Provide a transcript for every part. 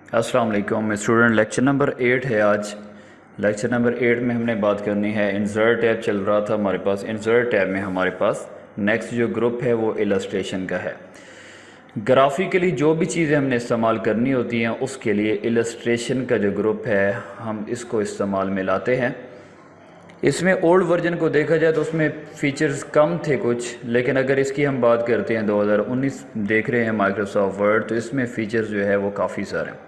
अस्सलाम वालेकुम student. Lecture number 8 है आज। लेक्चर नंबर 8 में हमने बात करनी है इंसर्ट टैब चल रहा था हमारे पास। इंसर्ट टैब में हमारे पास नेक्स्ट जो ग्रुप है वो इलस्ट्रेशन का है। ग्राफिकली जो भी चीज़ें हमने इस्तेमाल करनी होती हैं उसके लिए इलस्ट्रेशन का जो ग्रुप है हम इसको इस्तेमाल में लाते हैं। इसमें ओल्ड वर्जन को देखा जाए तो उसमें फ़ीचर्स कम थे कुछ, लेकिन अगर इसकी हम बात करते हैं 2019 देख रहे हैं माइक्रोसॉफ्ट वर्ड, तो इसमें फ़ीचर्स जो है वो काफ़ी सारे हैं।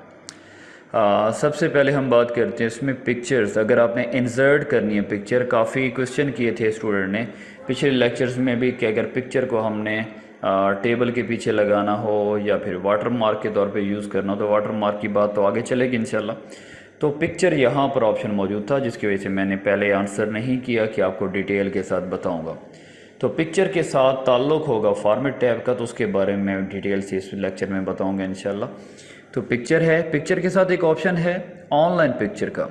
सबसे पहले हम बात करते हैं इसमें पिक्चर्स। अगर आपने इंसर्ट करनी है पिक्चर, काफ़ी क्वेश्चन किए थे स्टूडेंट ने पिछले लेक्चर्स में भी कि अगर पिक्चर को हमने टेबल के पीछे लगाना हो या फिर वाटर मार्क के तौर पे यूज़ करना हो, तो वाटर मार्क की बात तो आगे चलेगी इंशाल्लाह। तो पिक्चर यहाँ पर ऑप्शन मौजूद था, जिसकी वजह से मैंने पहले आंसर नहीं किया कि आपको डिटेल के साथ बताऊँगा। तो पिक्चर के साथ ताल्लुक़ होगा फॉर्मेट टैब का, तो उसके बारे में डिटेल से इस लेक्चर में बताऊँगा इंशाल्लाह। तो पिक्चर है, पिक्चर के साथ एक ऑप्शन है ऑनलाइन पिक्चर का।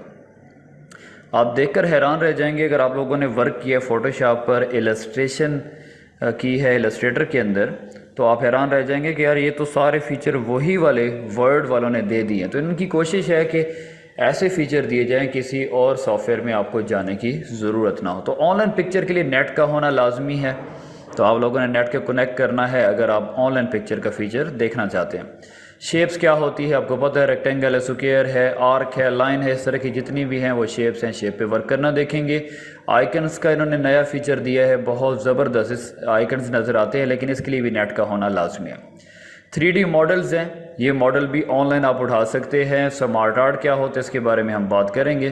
आप देखकर हैरान रह जाएंगे अगर आप लोगों ने वर्क किया फोटोशॉप पर, इलस्ट्रेशन की है इलस्ट्रेटर के अंदर, तो आप हैरान रह जाएंगे कि यार ये तो सारे फीचर वही वाले वर्ड वालों ने दे दिए हैं। तो इनकी कोशिश है कि ऐसे फीचर दिए जाएं किसी और सॉफ्टवेयर में आपको जाने की ज़रूरत ना हो। तो ऑनलाइन पिक्चर के लिए नेट का होना लाजमी है, तो आप लोगों ने नेट के कनेक्ट करना है अगर आप ऑनलाइन पिक्चर का फ़ीचर देखना चाहते हैं। शेप्स क्या होती है आपको पता है, रेक्टेंगल है, स्क्वायर है, आर्क है, लाइन है, इस तरह की जितनी भी हैं वो शेप्स हैं। शेप पे वर्क करना देखेंगे। आइकन्स का इन्होंने नया फीचर दिया है, बहुत ज़बरदस्त इस आइकन्स नज़र आते हैं, लेकिन इसके लिए भी नेट का होना लाजमी है। 3D मॉडल्स हैं, ये मॉडल भी ऑनलाइन आप उठा सकते हैं। स्मार्ट आर्ट क्या होता है इसके बारे में हम बात करेंगे।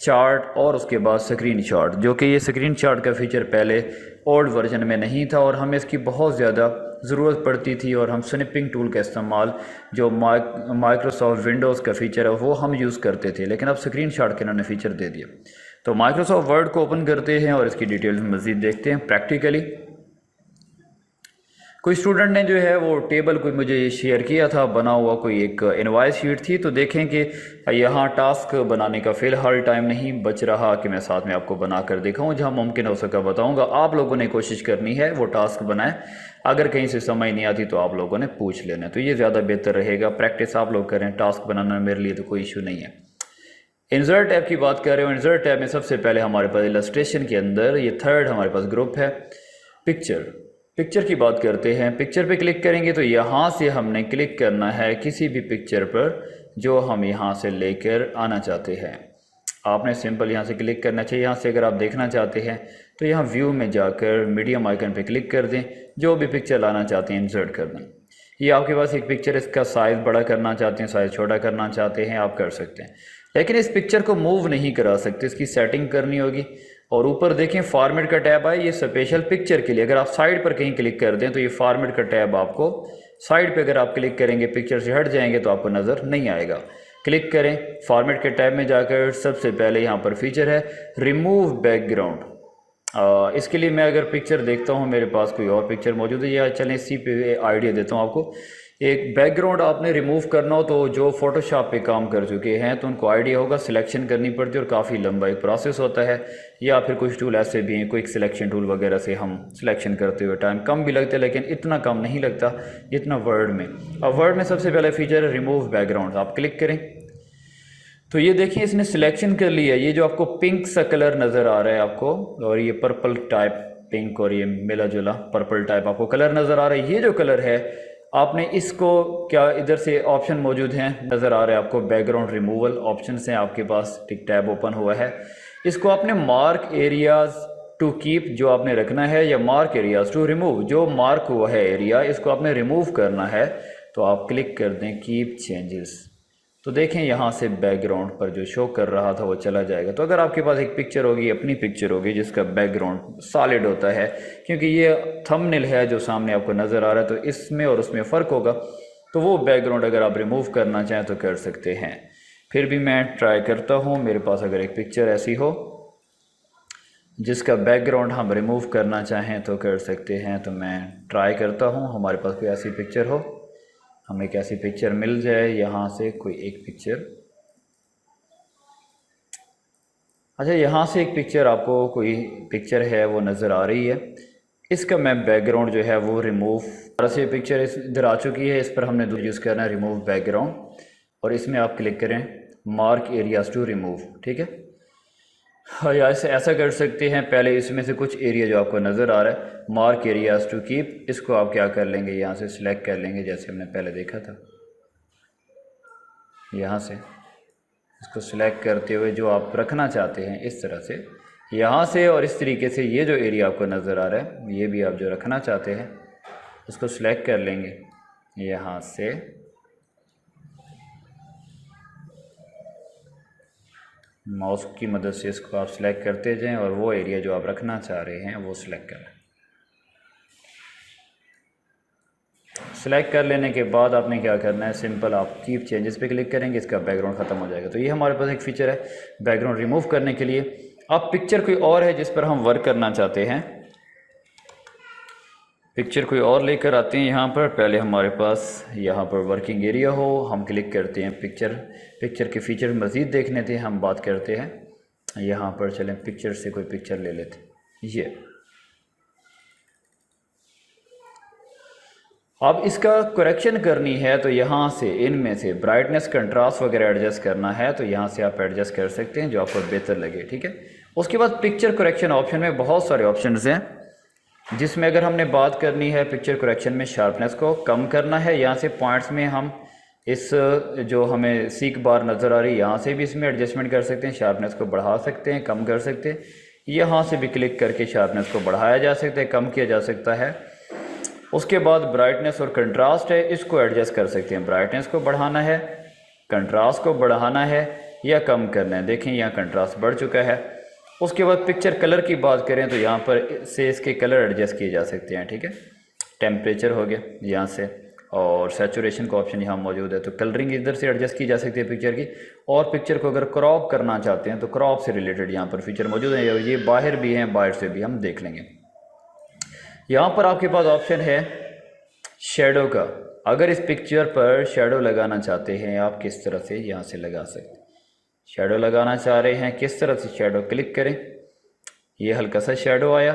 चार्ट और उसके बाद स्क्रीन शॉट, जो कि ये स्क्रीन शॉट का फीचर पहले ओल्ड वर्जन में नहीं था और हमें इसकी बहुत ज़्यादा ज़रूरत पड़ती थी, और हम स्निपिंग टूल का इस्तेमाल जो माइक्रोसॉफ्ट विंडोज़ का फ़ीचर है वो हम यूज़ करते थे, लेकिन अब स्क्रीन शॉट के इन्होंने फ़ीचर दे दिया। तो माइक्रोसॉफ्ट वर्ड को ओपन करते हैं और इसकी डिटेल्स मज़ीद देखते हैं प्रैक्टिकली। कोई स्टूडेंट ने जो है वो टेबल कोई मुझे शेयर किया था, बना हुआ कोई एक इनवॉइस शीट थी। तो देखें कि यहाँ टास्क बनाने का फ़िलहाल टाइम नहीं बच रहा कि मैं साथ में आपको बना कर दिखाऊँ। जहाँ मुमकिन हो सका बताऊँगा। आप लोगों ने कोशिश करनी है वो टास्क बनाएं, अगर कहीं से समझ नहीं आती तो आप लोगों ने पूछ लेना, तो ये ज़्यादा बेहतर रहेगा। प्रैक्टिस आप लोग करें, टास्क बनाना मेरे लिए तो कोई इशू नहीं है। इंसर्ट टैब की बात कर रहे हो। इंसर्ट टैब में सबसे पहले हमारे पास इलस्ट्रेशन के अंदर ये थर्ड हमारे पास ग्रुप है पिक्चर। पिक्चर की बात करते हैं। पिक्चर पे क्लिक करेंगे तो यहाँ से हमने क्लिक करना है किसी भी पिक्चर पर जो हम यहाँ से लेकर आना चाहते हैं। आपने सिंपल यहाँ से क्लिक करना चाहिए। यहाँ से अगर आप देखना चाहते हैं तो यहाँ व्यू में जाकर मीडियम आइकन पे क्लिक कर दें, जो भी पिक्चर लाना चाहते हैं इंसर्ट कर दें। ये आपके पास एक पिक्चर, इसका साइज़ बड़ा करना चाहते हैं, साइज़ छोटा करना चाहते हैं, आप कर सकते हैं। लेकिन इस पिक्चर को मूव नहीं करा सकते, इसकी सेटिंग करनी होगी। और ऊपर देखें फॉर्मेट का टैब है, ये स्पेशल पिक्चर के लिए। अगर आप साइड पर कहीं क्लिक कर दें तो ये फॉर्मेट का टैब आपको साइड पे अगर आप क्लिक करेंगे पिक्चर से हट जाएंगे तो आपको नज़र नहीं आएगा। क्लिक करें फॉर्मेट के टैब में जाकर, सबसे पहले यहाँ पर फीचर है रिमूव बैकग्राउंड। इसके लिए मैं अगर पिक्चर देखता हूँ, मेरे पास कोई और पिक्चर मौजूद है या चलें इसी पे आइडिया देता हूँ आपको। एक बैकग्राउंड आपने रिमूव करना हो तो जो फोटोशॉप पे काम कर चुके हैं तो उनको आइडिया होगा, सिलेक्शन करनी पड़ती है और काफ़ी लंबा एक प्रोसेस होता है। या फिर कुछ टूल ऐसे भी हैं, क्विक सिलेक्शन टूल वगैरह से हम सिलेक्शन करते हुए टाइम कम भी लगता है, लेकिन इतना कम नहीं लगता जितना वर्ड में। अब वर्ड में सबसे पहले फीचर है रिमूव बैकग्राउंड, आप क्लिक करें तो ये देखिए इसने सिलेक्शन कर लिया। ये जो आपको पिंक सा कलर नज़र आ रहा है आपको, और ये पर्पल टाइप पिंक और ये मिला जुला पर्पल टाइप आपको कलर नज़र आ रहा है। ये जो कलर है आपने इसको क्या इधर से ऑप्शन मौजूद हैं नज़र आ रहा है आपको, बैकग्राउंड रिमूवल ऑप्शन हैं आपके पास, टिक टैब ओपन हुआ है। इसको आपने मार्क एरियाज टू कीप जो आपने रखना है, या मार्क एरियाज टू रिमूव, जो मार्क हुआ है एरिया इसको आपने रिमूव करना है। तो आप क्लिक कर दें कीप चेंजेस, तो देखें यहाँ से बैकग्राउंड पर जो शो कर रहा था वो चला जाएगा। तो अगर आपके पास एक पिक्चर होगी, अपनी पिक्चर होगी जिसका बैकग्राउंड सॉलिड होता है, क्योंकि ये थंबनेल है जो सामने आपको नज़र आ रहा है, तो इसमें और उसमें फ़र्क होगा। तो वो बैकग्राउंड अगर आप रिमूव करना चाहें तो कर सकते हैं। फिर भी मैं ट्राई करता हूँ, मेरे पास अगर एक पिक्चर ऐसी हो जिसका बैकग्राउंड हम रिमूव करना चाहें तो कर सकते हैं। तो मैं ट्राई करता हूँ, हमारे पास कोई ऐसी पिक्चर हो, हमें एक ऐसी पिक्चर मिल जाए, यहाँ से कोई एक पिक्चर। अच्छा, यहाँ से एक पिक्चर आपको कोई पिक्चर है वो नज़र आ रही है, इसका मैं बैकग्राउंड जो है वो रिमूव, से पिक्चर इधर आ चुकी है, इस पर हमने यूज़ करना है रिमूव बैकग्राउंड। और इसमें आप क्लिक करें मार्क एरियाज टू रिमूव, ठीक है। हाँ, या ऐसा कर सकते हैं, पहले इसमें से कुछ एरिया जो आपको नज़र आ रहा है मार्क एरियाज टू कीप, इसको आप क्या कर लेंगे, यहाँ से सिलेक्ट कर लेंगे जैसे हमने पहले देखा था। यहाँ से इसको सिलेक्ट करते हुए जो आप रखना चाहते हैं इस तरह से यहाँ से, और इस तरीके से ये जो एरिया आपको नज़र आ रहा है ये भी आप जो रखना चाहते हैं उसको सिलेक्ट कर लेंगे यहाँ से। माउस की मदद से इसको आप सिलेक्ट करते जाएं और वो एरिया जो आप रखना चाह रहे हैं वो सिलेक्ट कर लें। सिलेक्ट कर लेने के बाद आपने क्या करना है, सिंपल आप कीप चेंजेस पे क्लिक करेंगे, इसका बैकग्राउंड ख़त्म हो जाएगा। तो ये हमारे पास एक फ़ीचर है बैकग्राउंड रिमूव करने के लिए। अब पिक्चर कोई और है जिस पर हम वर्क करना चाहते हैं, पिक्चर कोई और लेकर आते हैं यहाँ पर। पहले हमारे पास यहाँ पर वर्किंग एरिया हो, हम क्लिक करते हैं पिक्चर के फ़ीचर मज़ीद देखने थे, हम बात करते हैं यहाँ पर। चलें पिक्चर से कोई पिक्चर ले लेते, ये अब इसका करेक्शन करनी है तो यहाँ से इनमें से ब्राइटनेस कंट्रास्ट वगैरह एडजस्ट करना है तो यहाँ से आप एडजस्ट कर सकते हैं जो आपको बेहतर लगे, ठीक है। उसके बाद पिक्चर करेक्शन ऑप्शन में बहुत सारे ऑप्शंस हैं, जिसमें अगर हमने बात करनी है पिक्चर करेक्शन में शार्पनेस को कम करना है, यहाँ से पॉइंट्स में हम इस जो हमें सीक बार नज़र आ रही है यहाँ से भी इसमें एडजस्टमेंट कर सकते हैं, शार्पनेस को बढ़ा सकते हैं, कम कर सकते हैं। यहाँ से भी क्लिक करके शार्पनेस को बढ़ाया जा सकता है, कम किया जा सकता है। उसके बाद ब्राइटनेस और कंट्रास्ट है, इसको एडजस्ट कर सकते हैं, ब्राइटनेस को बढ़ाना है, कंट्रास्ट को बढ़ाना है या कम करना है। देखें यहाँ कंट्रास्ट बढ़ चुका है। उसके बाद पिक्चर कलर की बात करें तो यहाँ पर से इसके कलर एडजस्ट किए जा सकते हैं, ठीक है। टेम्परेचर हो गया यहाँ से, और सैचुरेशन का ऑप्शन यहाँ मौजूद है, तो कलरिंग इधर से एडजस्ट की जा सकती है पिक्चर की। और पिक्चर को अगर क्रॉप करना चाहते हैं तो क्रॉप से रिलेटेड यहाँ पर फीचर मौजूद है, ये बाहर भी हैं, बाहर से भी हम देख लेंगे। यहाँ पर आपके पास ऑप्शन है शेडो का, अगर इस पिक्चर पर शेडो लगाना चाहते हैं आप किस तरह से यहाँ से लगा सकते हैं। शेडो लगाना चाह रहे हैं किस तरह से, शेडो क्लिक करें, ये हल्का सा शेडो आया।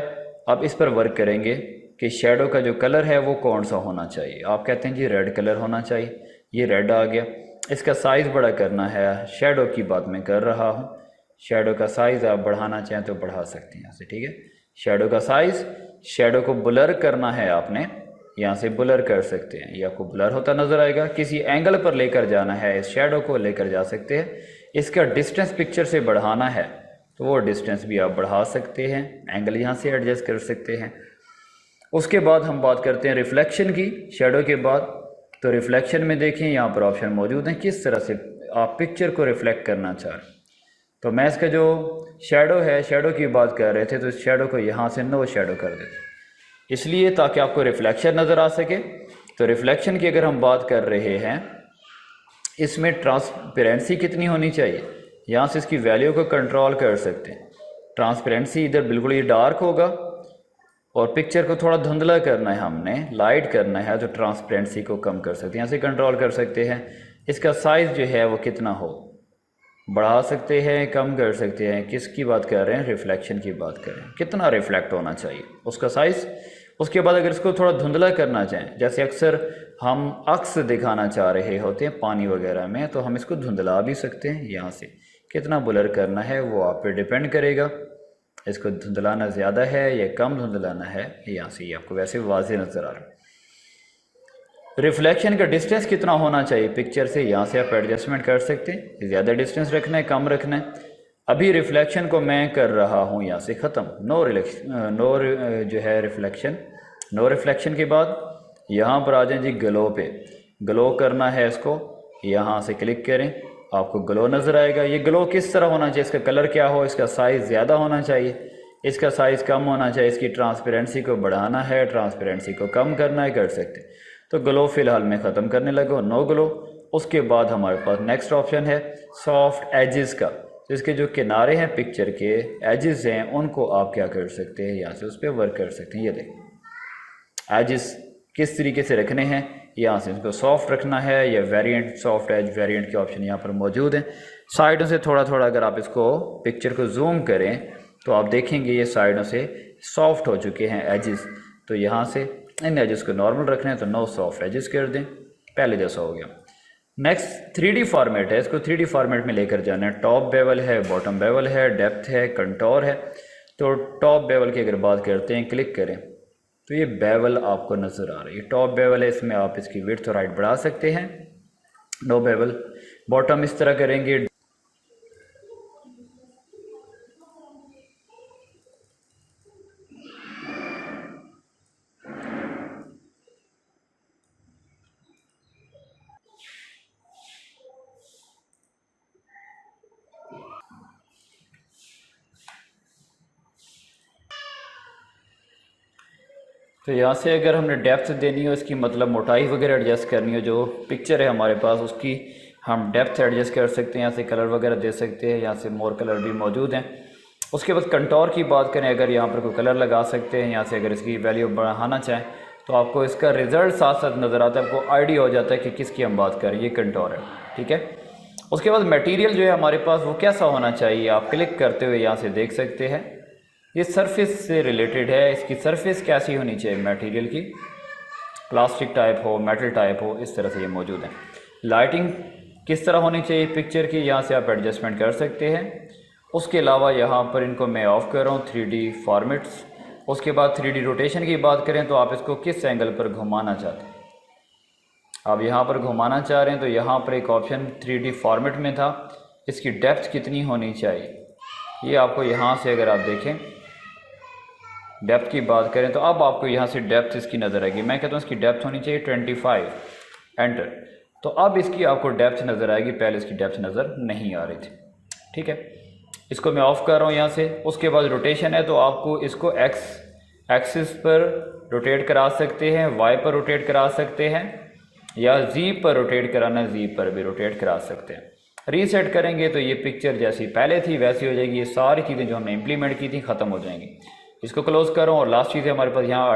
अब इस पर वर्क करेंगे कि शेडो का जो कलर है वो कौन सा होना चाहिए। आप कहते हैं जी रेड कलर होना चाहिए, ये रेड आ गया। इसका साइज़ बड़ा करना है, शेडो की बात मैं कर रहा हूँ। शेडो का साइज़ आप बढ़ाना चाहें तो बढ़ा सकते हैं यहाँ से, ठीक है। शेडो का साइज़, शेडो को ब्लर करना है आपने, यहाँ से ब्लर कर सकते हैं, ये आपको ब्लर होता नज़र आएगा। किसी एंगल पर लेकर जाना है, इस शेडो को लेकर जा सकते हैं। इसका डिस्टेंस पिक्चर से बढ़ाना है तो वो डिस्टेंस भी आप बढ़ा सकते हैं, एंगल यहाँ से एडजस्ट कर सकते हैं। उसके बाद हम बात करते हैं रिफ्लेक्शन की, शेडो के बाद। तो रिफ्लेक्शन में देखें यहाँ पर ऑप्शन मौजूद हैं किस तरह से आप पिक्चर को रिफ्लेक्ट करना चाह रहे हैं। तो मैं इसका जो शेडो है, शेडो की बात कर रहे थे, तो इस शेडो को यहाँ से नो शेडो कर देते, इसलिए ताकि आपको रिफ्लेक्शन नज़र आ सके। तो रिफ्लेक्शन की अगर हम बात कर रहे हैं, इसमें ट्रांसपेरेंसी कितनी होनी चाहिए, यहाँ से इसकी वैल्यू को कंट्रोल कर सकते हैं। ट्रांसपेरेंसी इधर बिल्कुल ये डार्क होगा, और पिक्चर को थोड़ा धुंधला करना है, हमने लाइट करना है, तो ट्रांसपेरेंसी को कम कर सकते हैं, यहाँ से कंट्रोल कर सकते हैं। इसका साइज़ जो है वो कितना हो, बढ़ा सकते हैं, कम कर सकते हैं। किसकी बात कर रहे हैं, रिफ्लेक्शन की बात कर रहे हैं, कितना रिफ्लेक्ट होना चाहिए उसका साइज़। उसके बाद अगर इसको थोड़ा धुंधला करना चाहें, जैसे अक्सर हम अक्स दिखाना चाह रहे होते हैं पानी वगैरह में, तो हम इसको धुंधला भी सकते हैं। यहाँ से कितना ब्लर करना है वो आप पे डिपेंड करेगा, इसको धुंधलाना ज़्यादा है या कम धुंधलाना है, यहाँ से ये आपको वैसे वाज़ेह नज़र आ रहा है। रिफ्लेक्शन का डिस्टेंस कितना होना चाहिए पिक्चर से, यहाँ से आप एडजस्टमेंट कर सकते हैं, ज़्यादा डिस्टेंस रखना है, कम रखना है। अभी रिफ्लेक्शन को मैं कर रहा हूँ यहाँ से ख़त्म, नो रिफ्लेक्शन के बाद यहाँ पर आ जाएं जी ग्लो पे। ग्लो करना है इसको, यहाँ से क्लिक करें, आपको ग्लो नज़र आएगा। ये ग्लो किस तरह होना चाहिए, इसका कलर क्या हो, इसका साइज़ ज़्यादा होना चाहिए, इसका साइज़ कम होना चाहिए, इसकी ट्रांसपेरेंसी को बढ़ाना है, ट्रांसपेरेंसी को कम करना है, कर सकते। तो ग्लो फ़िलहाल मैं ख़त्म करने लगा, नो ग्लो। उसके बाद हमारे पास नेक्स्ट ऑप्शन है सॉफ्ट एजेस का। तो इसके जो किनारे हैं पिक्चर के एजेस हैं, उनको आप क्या कर सकते हैं, यहाँ से उस पर वर्क कर सकते हैं। ये देखें एजेस किस तरीके से रखने हैं, यहाँ से इसको सॉफ्ट रखना है या वेरिएंट, सॉफ्ट एज वेरिएंट के ऑप्शन यहाँ पर मौजूद हैं। साइडों से थोड़ा थोड़ा अगर आप इसको पिक्चर को जूम करें तो आप देखेंगे ये साइडों से सॉफ्ट हो चुके हैं एजेस। तो यहाँ से इन एजेस को नॉर्मल रखना है तो नो सॉफ्ट एजेस कर दें, पहले जैसा हो गया। नेक्स्ट 3D फॉर्मेट है, इसको 3D फॉर्मेट में लेकर जाना है। टॉप बेवल है, बॉटम बेवल है, डेप्थ है, कंटोर है। तो टॉप बेवल की अगर बात करते हैं, क्लिक करें तो ये बेवल आपको नज़र आ रही है। टॉप बेवल है, इसमें आप इसकी विड्थ और हाइट बढ़ा सकते हैं। No bevel. बॉटम इस तरह करेंगे, तो यहाँ से अगर हमने डेप्थ देनी हो, इसकी मतलब मोटाई वगैरह एडजस्ट करनी हो, जो पिक्चर है हमारे पास उसकी हम डेप्थ एडजस्ट कर सकते हैं। यहाँ से कलर वगैरह दे सकते हैं, यहाँ से मोर कलर भी मौजूद हैं। उसके बाद कंटोर की बात करें, अगर यहाँ पर कोई कलर लगा सकते हैं। यहाँ से अगर इसकी वैल्यू बढ़ाना चाहें तो आपको इसका रिज़ल्ट साथ साथ नज़र आता है, आपको आइडिया हो जाता है कि किसकी हम बात करें। ये कंटोर है, ठीक है। उसके बाद मटेरियल जो है हमारे पास वो कैसा होना चाहिए, आप क्लिक करते हुए यहाँ से देख सकते हैं। ये सरफेस से रिलेटेड है, इसकी सरफेस कैसी होनी चाहिए मटेरियल की, प्लास्टिक टाइप हो, मेटल टाइप हो, इस तरह से ये मौजूद है। लाइटिंग किस तरह होनी चाहिए पिक्चर की, यहाँ से आप एडजस्टमेंट कर सकते हैं। उसके अलावा यहाँ पर इनको मैं ऑफ़ कर रहा हूँ, 3D फॉर्मेट्स। उसके बाद 3D रोटेशन की बात करें तो आप इसको किस एंगल पर घुमाना चाहते हैं। आप यहाँ पर घुमाना चाह रहे हैं तो यहाँ पर एक ऑप्शन 3D फॉर्मेट में था, इसकी डेप्थ कितनी होनी चाहिए, ये आपको यहाँ से अगर आप देखें डेप्थ की बात करें तो अब आपको यहाँ से डेप्थ इसकी नज़र आएगी। मैं कहता हूँ इसकी डेप्थ होनी चाहिए 25, एंटर। तो अब इसकी आपको डेप्थ नज़र आएगी, पहले इसकी डेप्थ नज़र नहीं आ रही थी, ठीक है। इसको मैं ऑफ़ कर रहा हूँ यहाँ से। उसके बाद रोटेशन है, तो आपको इसको एक्सिस पर रोटेट करा सकते हैं, वाई पर रोटेट करा सकते हैं, या जी पर रोटेट कराना है, जी पर भी रोटेट करा सकते हैं। रीसेट करेंगे तो ये पिक्चर जैसी पहले थी वैसी हो जाएगी। ये सारी चीज़ें जो हमने इम्प्लीमेंट की थी ख़त्म हो जाएंगी। इसको क्लोज़ कर रहा हूँ। और लास्ट चीज़ है हमारे पास यहाँ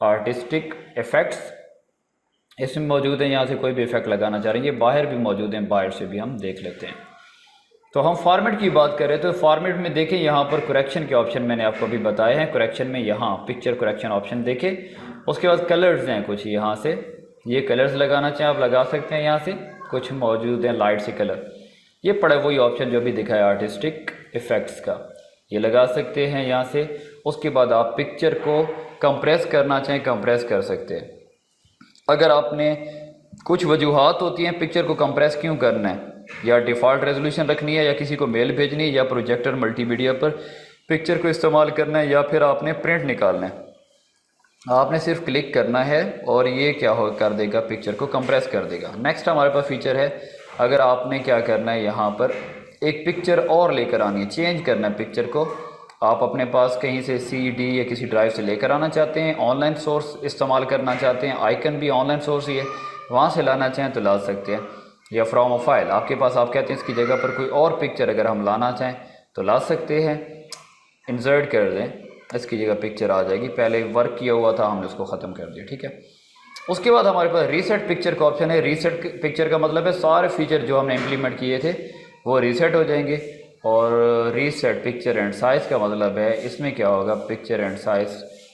आर्टिस्टिक इफ़ेक्ट्स इसमें मौजूद है। यहाँ से कोई भी इफेक्ट लगाना चाह रहे हैं, ये बाहर भी मौजूद हैं, बाहर से भी हम देख लेते हैं। तो हम फॉर्मेट की बात करें तो फॉर्मेट में देखें, यहाँ पर करेक्शन के ऑप्शन मैंने आपको अभी बताए हैं। करेक्शन में यहाँ पिक्चर करेक्शन ऑप्शन देखें। उसके बाद कलर्स हैं कुछ, यहाँ से ये कलर्स लगाना चाहें आप लगा सकते हैं। यहाँ से कुछ मौजूद हैं लाइट से कलर, ये पड़ा वही ऑप्शन जो भी दिखा है आर्टिस्टिक इफ़ेक्ट्स का, ये लगा सकते हैं यहाँ से। उसके बाद आप पिक्चर को कंप्रेस करना चाहें कंप्रेस कर सकते हैं। अगर आपने कुछ वजूहात होती हैं पिक्चर को कंप्रेस क्यों करना है, या डिफ़ॉल्ट रेजोल्यूशन रखनी है, या किसी को मेल भेजनी है, या प्रोजेक्टर मल्टीमीडिया पर पिक्चर को इस्तेमाल करना है, या फिर आपने प्रिंट निकालना है, आपने सिर्फ क्लिक करना है और ये क्या हो कर देगा, पिक्चर को कंप्रेस कर देगा। नेक्स्ट हमारे पास फीचर है, अगर आपने क्या करना है, यहाँ पर एक पिक्चर और लेकर आनी है, चेंज करना है पिक्चर को, आप अपने पास कहीं से CD या किसी ड्राइव से लेकर आना चाहते हैं, ऑनलाइन सोर्स इस्तेमाल करना चाहते हैं, आइकन भी ऑनलाइन सोर्स ही है, वहाँ से लाना चाहें तो ला सकते हैं, या फ्रॉम अ फाइल आपके पास आप कहते हैं इसकी जगह पर कोई और पिक्चर अगर हम लाना चाहें तो ला सकते हैं। इंसर्ट कर दें, इसकी जगह पिक्चर आ जाएगी, पहले वर्क किया हुआ था हमने उसको ख़त्म कर दिया, ठीक है। उसके बाद हमारे पास रीसेट पिक्चर का ऑप्शन है। रीसेट पिक्चर का मतलब है सारे फीचर जो हमने इम्प्लीमेंट किए थे वो रीसेट हो जाएंगे। और रीसेट पिक्चर एंड साइज़ का मतलब है इसमें क्या होगा, पिक्चर एंड साइज़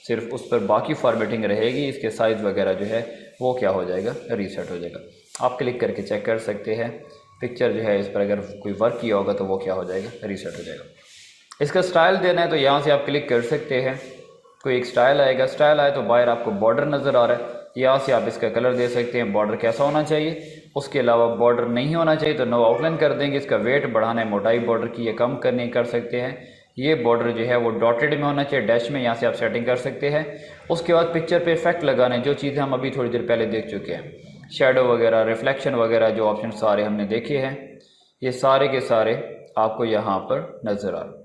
सिर्फ उस पर बाकी फॉर्मेटिंग रहेगी, इसके साइज़ वगैरह जो है वो क्या हो जाएगा, रीसेट हो जाएगा। आप क्लिक करके चेक कर सकते हैं पिक्चर जो है इस पर अगर कोई वर्क किया होगा तो वो क्या हो जाएगा, रीसेट हो जाएगा। इसका स्टाइल देना है तो यहाँ से आप क्लिक कर सकते हैं, कोई एक स्टाइल आएगा, स्टाइल आए तो बाहर आपको बॉर्डर नज़र आ रहा है, यहाँ से आप इसका कलर दे सकते हैं, बॉर्डर कैसा होना चाहिए। उसके अलावा बॉर्डर नहीं होना चाहिए तो नो आउटलाइन कर देंगे। इसका वेट बढ़ाना है, मोटाई बॉर्डर की, ये कम करनी कर सकते हैं। ये बॉर्डर जो है वो डॉटेड में होना चाहिए, डैश में, यहाँ से आप सेटिंग कर सकते हैं। उसके बाद पिक्चर पे इफेक्ट लगाने, जो चीज़ें हम अभी थोड़ी देर पहले देख चुके हैं, शेडो वगैरह, रिफ्लेक्शन वगैरह, जो ऑप्शन सारे हमने देखे हैं, ये सारे के सारे आपको यहाँ पर नज़र आ रहे।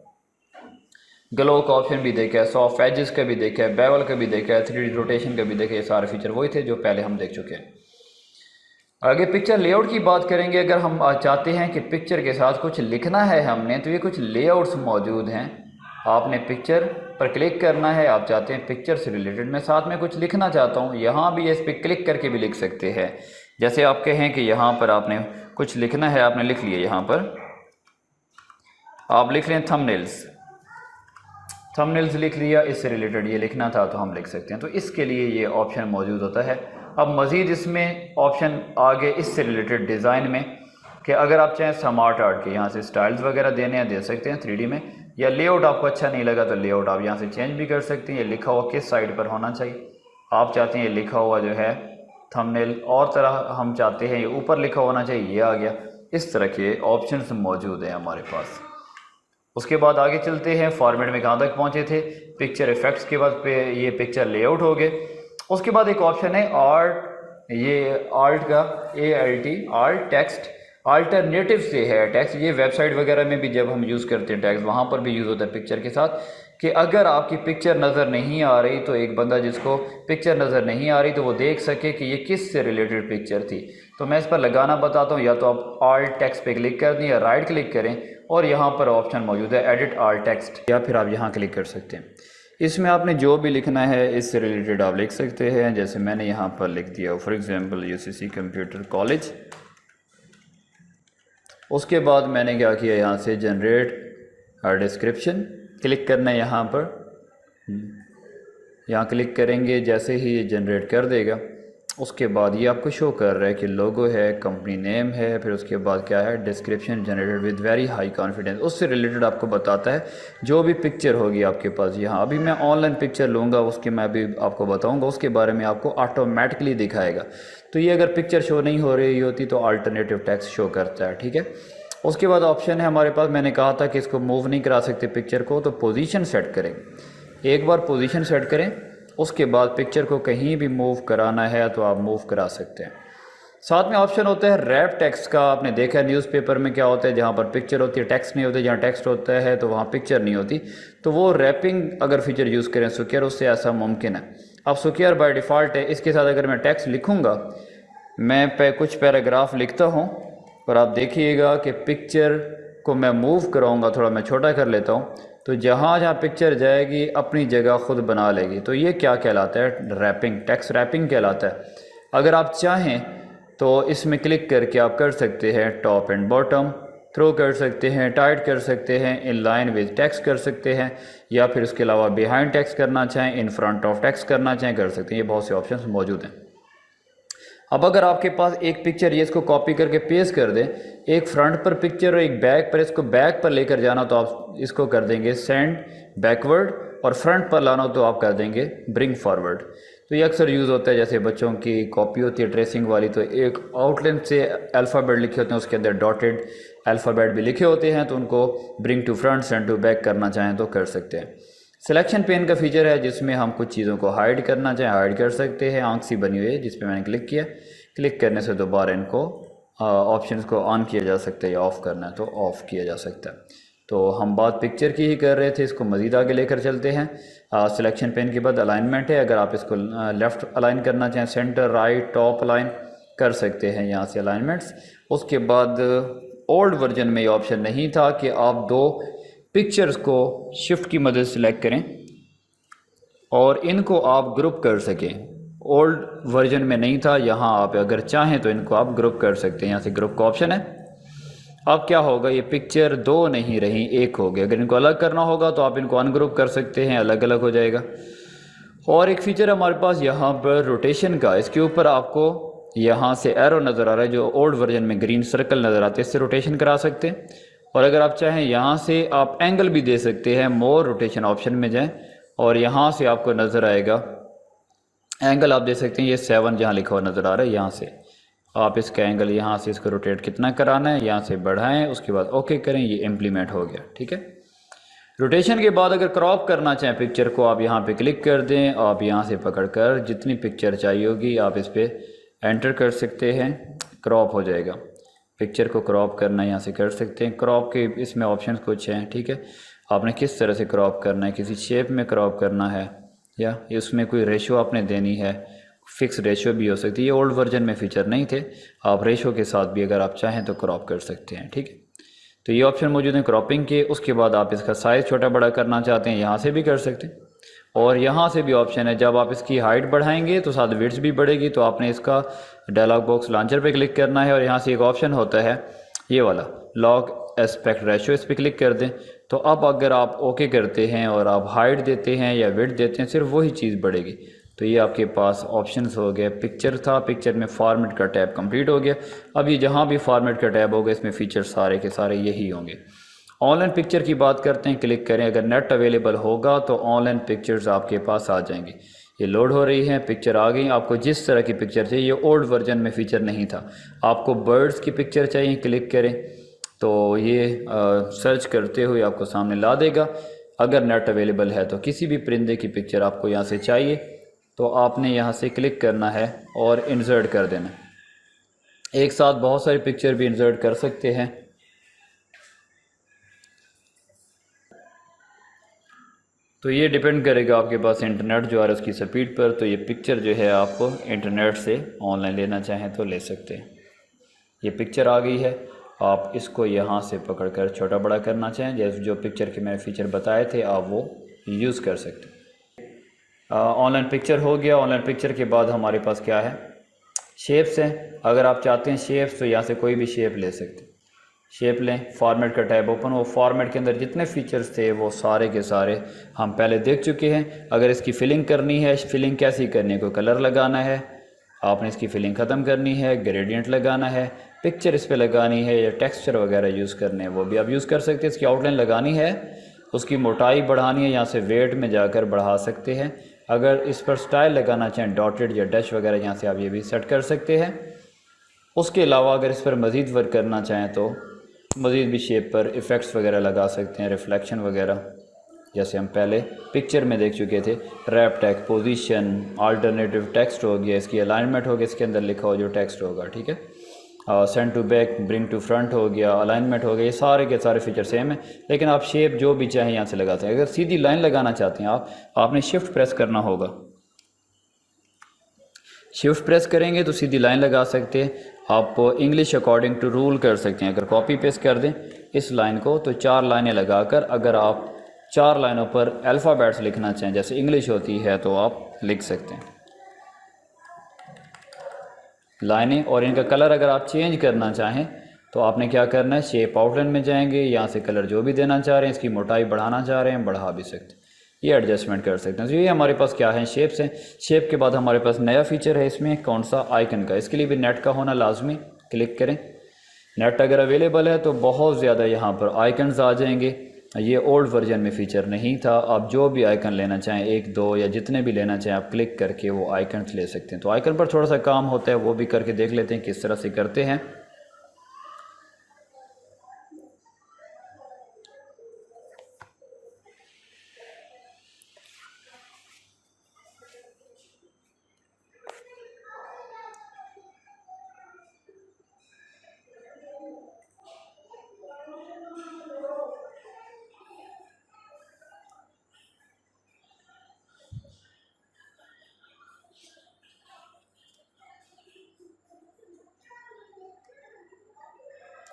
ग्लो का ऑप्शन भी देखा है, सॉफ्ट एजेस का भी देखा है, बेवल का भी देखा है, 3D रोटेशन का भी देखा है, ये सारे फीचर वही थे जो पहले हम देख चुके हैं। आगे पिक्चर लेआउट की बात करेंगे। अगर हम चाहते हैं कि पिक्चर के साथ कुछ लिखना है हमने, तो ये कुछ लेआउट्स मौजूद हैं। आपने पिक्चर पर क्लिक करना है, आप चाहते हैं पिक्चर से रिलेटेड मैं साथ में कुछ लिखना चाहता हूँ, यहाँ भी इस पर क्लिक करके भी लिख सकते हैं। जैसे आप कहें कि यहाँ पर आपने कुछ लिखना है, आपने लिख लिया, यहाँ पर आप लिख लें थंबनेल्स लिख लिया, इससे रिलेटेड ये लिखना था तो हम लिख सकते हैं। तो इसके लिए ये ऑप्शन मौजूद होता है, अब मज़ीद इसमें ऑप्शन आगे इससे रिलेटेड डिज़ाइन में कि अगर आप चाहें स्मार्ट आर्ट के यहाँ से स्टाइल्स वगैरह देने हैं दे सकते हैं 3D में, या लेआउट आपको अच्छा नहीं लगा तो लेआउट आप यहाँ से चेंज भी कर सकते हैं। ये लिखा हुआ किस साइड पर होना चाहिए आप चाहते हैं, ये लिखा हुआ जो है थंबनेल और तरह हम चाहते हैं ये ऊपर लिखा होना चाहिए, ये आ गया। इस तरह के ऑप्शंस मौजूद हैं हमारे पास। उसके बाद आगे चलते हैं, फॉर्मेट में कहाँ तक पहुँचे थे, पिक्चर इफेक्ट्स के बाद पे ये पिक्चर लेआउट हो गए। उसके बाद एक ऑप्शन है आर्ट, ये आर्ट का ALT आर्ट टेक्स्ट अल्टरनेटिव से है टेक्स्ट। ये वेबसाइट वगैरह में भी जब हम यूज़ करते हैं टेक्स्ट वहाँ पर भी यूज़ होता है पिक्चर के साथ, कि अगर आपकी पिक्चर नज़र नहीं आ रही तो एक बंदा जिसको पिक्चर नज़र नहीं आ रही तो वो देख सके कि ये किस से रिलेटेड पिक्चर थी। तो मैं इस पर लगाना बताता हूँ, या तो आप आल्ट टेक्स्ट पे क्लिक कर दें या राइट क्लिक करें और यहाँ पर ऑप्शन मौजूद है एडिट आल्ट टेक्स्ट, या फिर आप यहाँ क्लिक कर सकते हैं। इसमें आपने जो भी लिखना है इससे रिलेटेड आप लिख सकते हैं। जैसे मैंने यहाँ पर लिख दिया for example UCC computer college. उसके बाद मैंने क्या किया, यहाँ से जनरेट डिस्क्रिप्शन क्लिक करना है। यहाँ पर यहाँ क्लिक करेंगे, जैसे ही ये जनरेट कर देगा उसके बाद ये आपको शो कर रहा है कि लोगो है, कंपनी नेम है, फिर उसके बाद क्या है, description generated with very high confidence. उससे रिलेटेड आपको बताता है जो भी पिक्चर होगी आपके पास। यहाँ अभी मैं ऑनलाइन पिक्चर लूँगा, उसके मैं भी आपको बताऊँगा, उसके बारे में आपको ऑटोमेटिकली दिखाएगा। तो ये अगर पिक्चर शो नहीं हो रही होती तो अल्टरनेटिव टेक्स्ट शो करता है, ठीक है। उसके बाद ऑप्शन है हमारे पास, मैंने कहा था कि इसको मूव नहीं करा सकते पिक्चर को, तो पोजीशन सेट करें। एक बार पोजीशन सेट करें, उसके बाद पिक्चर को कहीं भी मूव कराना है तो आप मूव करा सकते हैं। साथ में ऑप्शन होता है रैप टेक्स्ट का। आपने देखा है न्यूज़पेपर में क्या होता है, जहाँ पर पिक्चर होती है टेक्स्ट नहीं होती, जहाँ टेक्स्ट होता है तो वहाँ पिक्चर नहीं होती। तो वो रैपिंग अगर फीचर यूज़ करें स्क्वेयर, उससे ऐसा मुमकिन है। अब स्क्वेयर बाय डिफ़ॉल्ट है, इसके साथ अगर मैं टेक्स्ट लिखूँगा, मैं कुछ पैराग्राफ लिखता हूँ और आप देखिएगा कि पिक्चर को मैं मूव कराऊँगा, थोड़ा मैं छोटा कर लेता हूँ, तो जहाँ जहाँ पिक्चर जाएगी अपनी जगह खुद बना लेगी। तो ये क्या कहलाता है, रैपिंग, टेक्स्ट रैपिंग कहलाता है। अगर आप चाहें तो इसमें क्लिक करके आप कर सकते हैं टॉप एंड बॉटम, थ्रो कर सकते हैं, टाइट कर सकते हैं, इन लाइन विद टेक्स्ट कर सकते हैं, या फिर उसके अलावा बिहाइंड टेक्स्ट करना चाहें, इन फ्रंट ऑफ टेक्स्ट करना चाहें, कर सकते हैं। ये बहुत से ऑप्शंस मौजूद हैं। अब अगर आपके पास एक पिक्चर ये इसको कॉपी करके पेस्ट कर दें, एक फ्रंट पर पिक्चर और एक बैक पर, इसको बैक पर लेकर जाना तो आप इसको कर देंगे सेंड बैकवर्ड, और फ्रंट पर लाना तो आप कर देंगे ब्रिंग फॉरवर्ड। तो ये अक्सर यूज़ होता है, जैसे बच्चों की कॉपी होती है ट्रेसिंग वाली, तो एक आउटलाइन से अल्फ़ाबेट लिखे होते हैं, उसके अंदर डॉटेड अल्फ़ाबेट भी लिखे होते हैं, तो उनको bring to front send to back करना चाहें तो कर सकते हैं। सिलेक्शन पेन का फीचर है जिसमें हम कुछ चीज़ों को हाइड करना चाहें हाइड कर सकते हैं। आंख सी बनी हुई है जिस पे मैंने क्लिक किया, क्लिक करने से दोबारा इनको ऑप्शंस को ऑन किया जा सकता है, या ऑफ़ करना है तो ऑफ़ किया जा सकता है। तो हम बात पिक्चर की ही कर रहे थे, इसको मज़ीद आगे लेकर चलते हैं। सिलेक्शन पेन के बाद अलाइनमेंट है, अगर आप इसको लेफ़्ट अलाइन करना चाहें, सेंटर, राइट, टॉप अलाइन कर सकते हैं यहाँ से अलाइनमेंट्स। उसके बाद ओल्ड वर्जन में ये ऑप्शन नहीं था कि आप दो पिक्चर्स को शिफ्ट की मदद से सिलेक्ट करें और इनको आप ग्रुप कर सकें। ओल्ड वर्जन में नहीं था, यहाँ आप अगर चाहें तो इनको आप ग्रुप कर सकते हैं। यहाँ से ग्रुप का ऑप्शन है। अब क्या होगा, ये पिक्चर दो नहीं रही, एक हो गया। अगर इनको अलग करना होगा तो आप इनको अनग्रुप कर सकते हैं, अलग अलग हो जाएगा। और एक फीचर हमारे पास यहाँ पर रोटेशन का, इसके ऊपर आपको यहाँ से एरो नज़र आ रहा है, जो ओल्ड वर्जन में ग्रीन सर्कल नज़र आते हैं, इससे रोटेशन करा सकते हैं। और अगर आप चाहें यहाँ से आप एंगल भी दे सकते हैं, मोर रोटेशन ऑप्शन में जाएं और यहाँ से आपको नज़र आएगा एंगल, आप दे सकते हैं ये 7 जहाँ लिखा हुआ नज़र आ रहा है, यहाँ से आप इसका एंगल यहाँ से इसको रोटेट कितना कराना है यहाँ से बढ़ाएं, उसके बाद ओके करें, ये इम्प्लीमेंट हो गया। ठीक है। रोटेशन के बाद अगर क्रॉप करना चाहें पिक्चर को, आप यहाँ पे क्लिक कर दें, आप यहाँ से पकड़कर जितनी पिक्चर चाहिए होगी आप इस पर एंटर कर सकते हैं, क्रॉप हो जाएगा। पिक्चर को क्रॉप करना यहाँ से कर सकते हैं। क्रॉप के इसमें ऑप्शन कुछ हैं, ठीक है। आपने किस तरह से क्रॉप करना है, किसी शेप में क्रॉप करना है या उसमें कोई रेशो आपने देनी है, फिक्स रेशो भी हो सकती है। ये ओल्ड वर्जन में फ़ीचर नहीं थे, आप रेशो के साथ भी अगर आप चाहें तो क्रॉप कर सकते हैं। ठीक है। तो ये ऑप्शन मौजूद है क्रॉपिंग के। उसके बाद आप इसका साइज़ छोटा बड़ा करना चाहते हैं, यहाँ से भी कर सकते हैं। और यहाँ से भी ऑप्शन है, जब आप इसकी हाइट बढ़ाएंगे तो साथ विड्थ भी बढ़ेगी। तो आपने इसका डायलॉग बॉक्स लॉन्चर पे क्लिक करना है और यहाँ से एक ऑप्शन होता है ये वाला लॉग एस्पेक्ट रेशो, इस पर क्लिक कर दें। तो अब अगर आप ओके करते हैं और आप हाइट देते हैं या विड्थ देते हैं, सिर्फ वही चीज़ बढ़ेगी। तो ये आपके पास ऑप्शंस हो गए। पिक्चर था, पिक्चर में फॉर्मेट का टैब कंप्लीट हो गया। अब ये जहाँ भी फॉर्मेट का टैब होगा इसमें फ़ीचर सारे के सारे यही होंगे। ऑनलाइन पिक्चर की बात करते हैं, क्लिक करें। अगर नेट अवेलेबल होगा तो ऑनलाइन पिक्चर्स आपके पास आ जाएंगी। ये लोड हो रही है, पिक्चर आ गई। आपको जिस तरह की पिक्चर चाहिए, ये ओल्ड वर्जन में फ़ीचर नहीं था। आपको बर्ड्स की पिक्चर चाहिए, क्लिक करें तो ये सर्च करते हुए आपको सामने ला देगा। अगर नेट अवेलेबल है तो किसी भी परिंदे की पिक्चर आपको यहाँ से चाहिए तो आपने यहाँ से क्लिक करना है और इंसर्ट कर देना। एक साथ बहुत सारी पिक्चर भी इंसर्ट कर सकते हैं। तो ये डिपेंड करेगा आपके पास इंटरनेट जो आ रहा है उसकी स्पीड पर। तो ये पिक्चर जो है आप इंटरनेट से ऑनलाइन लेना चाहें तो ले सकते हैं। ये पिक्चर आ गई है, आप इसको यहाँ से पकड़कर छोटा बड़ा करना चाहें, जैसे जो पिक्चर के मैंने फ़ीचर बताए थे आप वो यूज़ कर सकते हैं। ऑनलाइन पिक्चर हो गया। ऑनलाइन पिक्चर के बाद हमारे पास क्या है, शेप्स हैं। अगर आप चाहते हैं शेप्स तो यहाँ से कोई भी शेप ले सकते हैं। शेप लें, फॉर्मेट का टैब ओपन हो। फॉर्मेट के अंदर जितने फीचर्स थे वो सारे के सारे हम पहले देख चुके हैं। अगर इसकी फिलिंग करनी है, फिलिंग कैसी करनी है, कोई कलर लगाना है, आपने इसकी फिलिंग ख़त्म करनी है, ग्रेडियंट लगाना है, पिक्चर इस पर लगानी है या टेक्सचर वगैरह यूज़ करने हैं, वो भी आप यूज़ कर सकते हैं। इसकी आउटलाइन लगानी है, उसकी मोटाई बढ़ानी है, यहाँ से वेट में जाकर बढ़ा सकते हैं। अगर इस पर स्टाइल लगाना चाहें, डॉटेड या डैश वगैरह, यहाँ से आप ये भी सेट कर सकते हैं। उसके अलावा अगर इस पर मज़ीद वर्क करना चाहें तो मज़ीद भी शेप पर इफ़ेक्ट्स वगैरह लगा सकते हैं, रिफ्लेक्शन वगैरह, जैसे हम पहले पिक्चर में देख चुके थे। Wrap tag, position, alternative text हो गया, इसकी अलाइनमेंट हो गया, इसके अंदर लिखा हो जो टेक्स्ट होगा, ठीक है। Send to back, bring to front हो गया, अलाइनमेंट हो गया, ये सारे के सारे फीचर सेम है। लेकिन आप शेप जो भी चाहें यहाँ से लगाते हैं। अगर सीधी लाइन लगाना चाहते हैं आपने शिफ्ट प्रेस करना होगा। शिफ्ट प्रेस करेंगे तो सीधी लाइन लगा सकते हैं। आप इंग्लिश अकॉर्डिंग टू रूल कर सकते हैं। अगर कॉपी पेस्ट कर दें इस लाइन को तो 4 लाइनें लगाकर अगर आप 4 लाइनों पर अल्फ़ाबेट्स लिखना चाहें, जैसे इंग्लिश होती है, तो आप लिख सकते हैं लाइनें। और इनका कलर अगर आप चेंज करना चाहें तो आपने क्या करना है, शेप आउटलाइन में जाएंगे, यहाँ से कलर जो भी देना चाह रहे हैं, इसकी मोटाई बढ़ाना चाह रहे हैं बढ़ा भी सकते हैं, ये एडजस्टमेंट कर सकते हैं। तो ये हमारे पास क्या है, शेप्स हैं। शेप के बाद हमारे पास नया फीचर है इसमें, कौन सा, आइकन का। इसके लिए भी नेट का होना लाजमी। क्लिक करें, नेट अगर अवेलेबल है तो बहुत ज़्यादा यहाँ पर आइकन्स आ जाएंगे। ये ओल्ड वर्जन में फ़ीचर नहीं था। आप जो भी आइकन लेना चाहें, 1 2 या जितने भी लेना चाहें, आप क्लिक करके वो आइकन्स ले सकते हैं। तो आइकन पर थोड़ा सा काम होता है, वो भी करके देख लेते हैं किस तरह से करते हैं।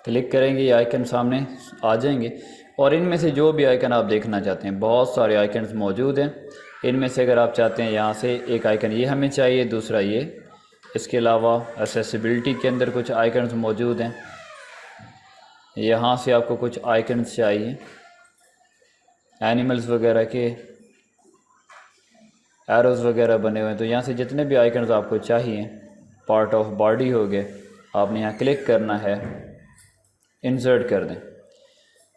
क्लिक करेंगे, ये आइकन सामने आ जाएंगे। और इनमें से जो भी आइकन आप देखना चाहते हैं, बहुत सारे आइकन्स मौजूद हैं। इनमें से अगर आप चाहते हैं, यहाँ से एक आइकन ये हमें चाहिए, दूसरा ये। इसके अलावा एक्सेसिबिलिटी के अंदर कुछ आइकन्स मौजूद हैं। यहाँ से आपको कुछ आइकन्स चाहिए एनिमल्स वगैरह के, एरोज़ वगैरह बने हुए हैं। तो यहाँ से जितने भी आइकन्स आपको चाहिए, पार्ट ऑफ बॉडी हो गए, आपने यहाँ क्लिक करना है, इंसर्ट कर दें।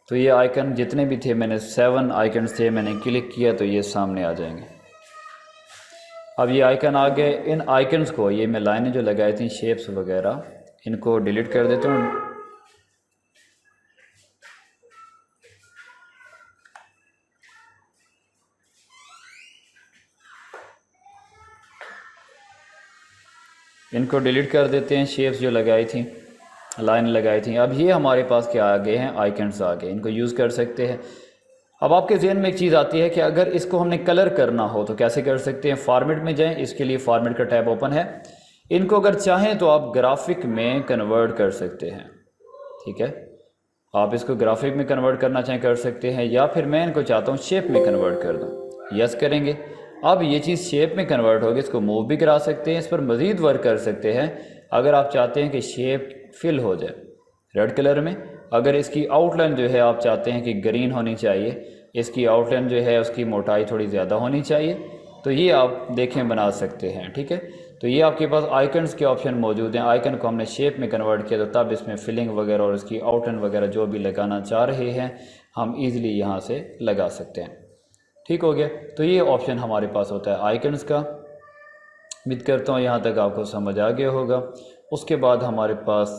तो ये आइकन जितने भी थे, मैंने 7 आइकन्स थे, मैंने क्लिक किया तो ये सामने आ जाएंगे। अब ये आइकन आ गए। इन आइकन्स को, ये मैं लाइनें जो लगाई थी शेप्स वगैरह, इनको डिलीट कर देता हूँ। इनको डिलीट कर देते हैं, शेप्स जो लगाई थी, लाइन लगाई थी। अब ये हमारे पास क्या आ गए हैं, आइकन्स आ गए, इनको यूज़ कर सकते हैं। अब आपके जहन में एक चीज़ आती है कि अगर इसको हमने कलर करना हो तो कैसे कर सकते हैं। फॉर्मेट में जाएं, इसके लिए फॉर्मेट का टैब ओपन है। इनको अगर चाहें तो आप ग्राफिक में कन्वर्ट कर सकते हैं, ठीक है। आप इसको ग्राफिक में कन्वर्ट करना चाहें कर सकते हैं, या फिर मैं इनको चाहता हूँ शेप में कन्वर्ट कर दूँ, यस करेंगे। अब ये चीज़ शेप में कन्वर्ट होगी, इसको मूव भी करा सकते हैं, इस पर मज़ीद वर्क कर सकते हैं। अगर आप चाहते हैं कि शेप फिल हो जाए रेड कलर में, अगर इसकी आउटलाइन जो है आप चाहते हैं कि ग्रीन होनी चाहिए, इसकी आउटलाइन जो है उसकी मोटाई थोड़ी ज़्यादा होनी चाहिए, तो ये आप देखें बना सकते हैं, ठीक है। तो ये आपके पास आइकन्स के ऑप्शन मौजूद हैं। आइकन को हमने शेप में कन्वर्ट किया तो तब इसमें फिलिंग वगैरह और इसकी आउटलाइन वगैरह जो भी लगाना चाह रहे हैं हम ईज़िली यहाँ से लगा सकते हैं। ठीक हो गया। तो ये ऑप्शन हमारे पास होता है आइकन्स का। उम्मीद करता हूँ यहाँ तक आपको समझ आ गया होगा। उसके बाद हमारे पास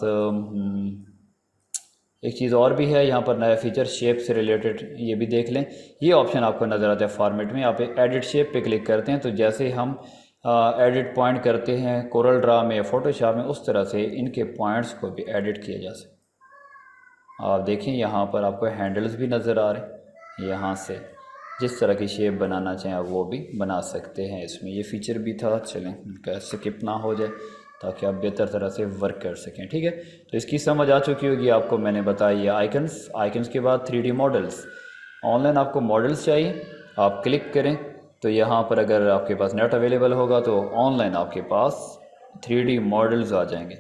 एक चीज़ और भी है, यहाँ पर नया फीचर शेप से रिलेटेड, ये भी देख लें। ये ऑप्शन आपको नज़र आता है फॉर्मेट में। आप एडिट शेप पे क्लिक करते हैं तो जैसे हम एडिट पॉइंट करते हैं कोरल ड्रा में या फोटोशॉप में, उस तरह से इनके पॉइंट्स को भी एडिट किया जा सकता। आप देखें यहाँ पर आपको हैंडल्स भी नज़र आ रहे हैं। यहाँ से जिस तरह की शेप बनाना चाहें आप वो भी बना सकते हैं। इसमें ये फीचर भी था। चलें इनका स्किप ना हो जाए ताकि आप बेहतर तरह से वर्क कर सकें, ठीक है। तो इसकी समझ आ चुकी होगी आपको। मैंने बताया ये आइकन्स के बाद 3D मॉडल्स। ऑनलाइन आपको मॉडल्स चाहिए, आप क्लिक करें तो यहाँ पर अगर आपके पास नेट अवेलेबल होगा तो ऑनलाइन आपके पास 3D मॉडल्स आ जाएंगे।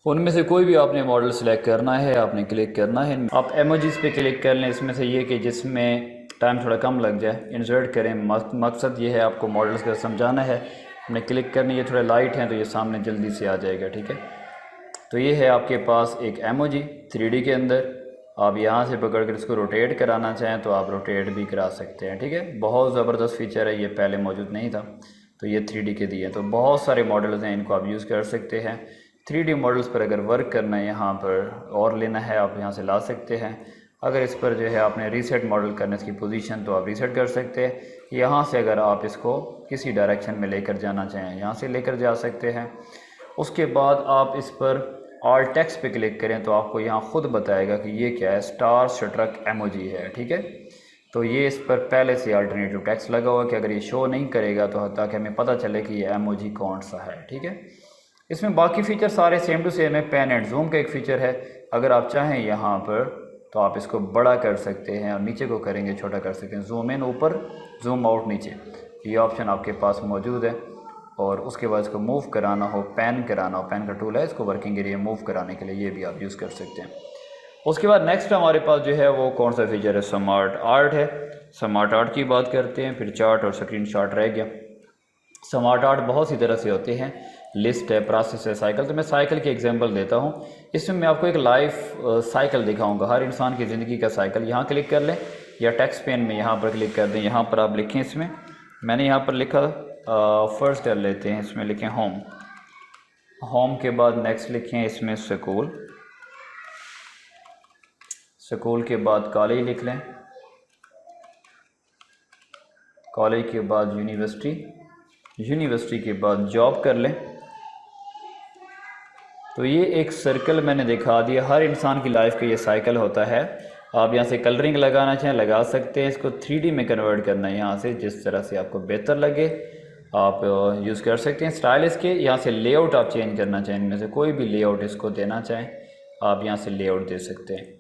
उनमें से कोई भी आपने मॉडल सेलेक्ट करना है, आपने क्लिक करना है। आप इमोजीज़ पे क्लिक कर लें। इसमें से ये कि जिसमें टाइम थोड़ा कम लग जाए, इंसर्ट करें। मकसद ये है आपको मॉडल्स का समझाना है। हमने क्लिक करनी, ये थोड़े लाइट हैं तो ये सामने जल्दी से आ जाएगा, ठीक है। तो ये है आपके पास एक इमोजी 3D के अंदर। आप यहाँ से पकड़ कर इसको रोटेट कराना चाहें तो आप रोटेट भी करा सकते हैं, ठीक है। बहुत ज़बरदस्त फीचर है, ये पहले मौजूद नहीं था। तो ये 3D के दिए, तो बहुत सारे मॉडल्स हैं, इनको आप यूज़ कर सकते हैं। 3D मॉडल्स पर अगर वर्क करना है, यहाँ पर और लेना है, आप यहाँ से ला सकते हैं। अगर इस पर जो है आपने रीसेट मॉडल करने इसकी पोजीशन, तो आप रीसेट कर सकते हैं। यहाँ से अगर आप इसको किसी डायरेक्शन में लेकर जाना चाहें, यहाँ से लेकर जा सकते हैं। उसके बाद आप इस पर ऑल टेक्स्ट पे क्लिक करें तो आपको यहाँ ख़ुद बताएगा कि ये क्या है। स्टार स्ट्रक इमोजी है, ठीक है। तो ये इस पर पहले से अल्टरनेटिव टेक्स्ट लगा हुआ कि अगर ये शो नहीं करेगा तो ताकि हमें पता चले कि ये इमोजी कौन सा है, ठीक है। इसमें बाकी फ़ीचर सारे सेम टू सेम है। पैन एंड जूम का एक फ़ीचर है। अगर आप चाहें यहाँ पर तो आप इसको बड़ा कर सकते हैं और नीचे को करेंगे छोटा कर सकते हैं। जूम इन ऊपर, जूम आउट नीचे, ये ऑप्शन आपके पास मौजूद है। और उसके बाद इसको मूव कराना हो, पैन कराना हो, पैन का टूल है इसको वर्किंग एरिया मूव कराने के लिए, ये भी आप यूज़ कर सकते हैं। उसके बाद नेक्स्ट हमारे पास जो है वो कौन सा फीचर है, स्मार्ट आर्ट है। स्मार्ट आर्ट की बात करते हैं, फिर चार्ट और स्क्रीन शॉट रह गया। स्मार्ट आर्ट बहुत सी तरह से होते हैं, लिस्ट है, प्रोसेस है, साइकिल। तो मैं साइकिल की एग्जांपल देता हूँ। इसमें मैं आपको एक लाइफ साइकिल दिखाऊंगा, हर इंसान की ज़िंदगी का साइकिल। यहाँ क्लिक कर लें या टेक्स्ट पेन में यहाँ पर क्लिक कर दें। यहाँ पर आप लिखें, इसमें मैंने यहाँ पर लिखा फर्स्ट कर लेते हैं, इसमें लिखें होम। होम के बाद नेक्स्ट लिखें इसमें स्कूल। स्कूल के बाद कॉलेज लिख लें। कॉलेज के बाद यूनिवर्सिटी। यूनिवर्सिटी के बाद जॉब कर लें। तो ये एक सर्कल मैंने दिखा दिया। हर इंसान की लाइफ का ये साइकिल होता है। आप यहाँ से कलरिंग लगाना चाहें लगा सकते हैं। इसको 3D में कन्वर्ट करना है, यहाँ से जिस तरह से आपको बेहतर लगे आप यूज़ कर सकते हैं। स्टाइल इसके यहाँ से लेआउट आप चेंज करना चाहें, इनमें से कोई भी लेआउट इसको देना चाहें आप यहाँ से लेआउट दे सकते हैं।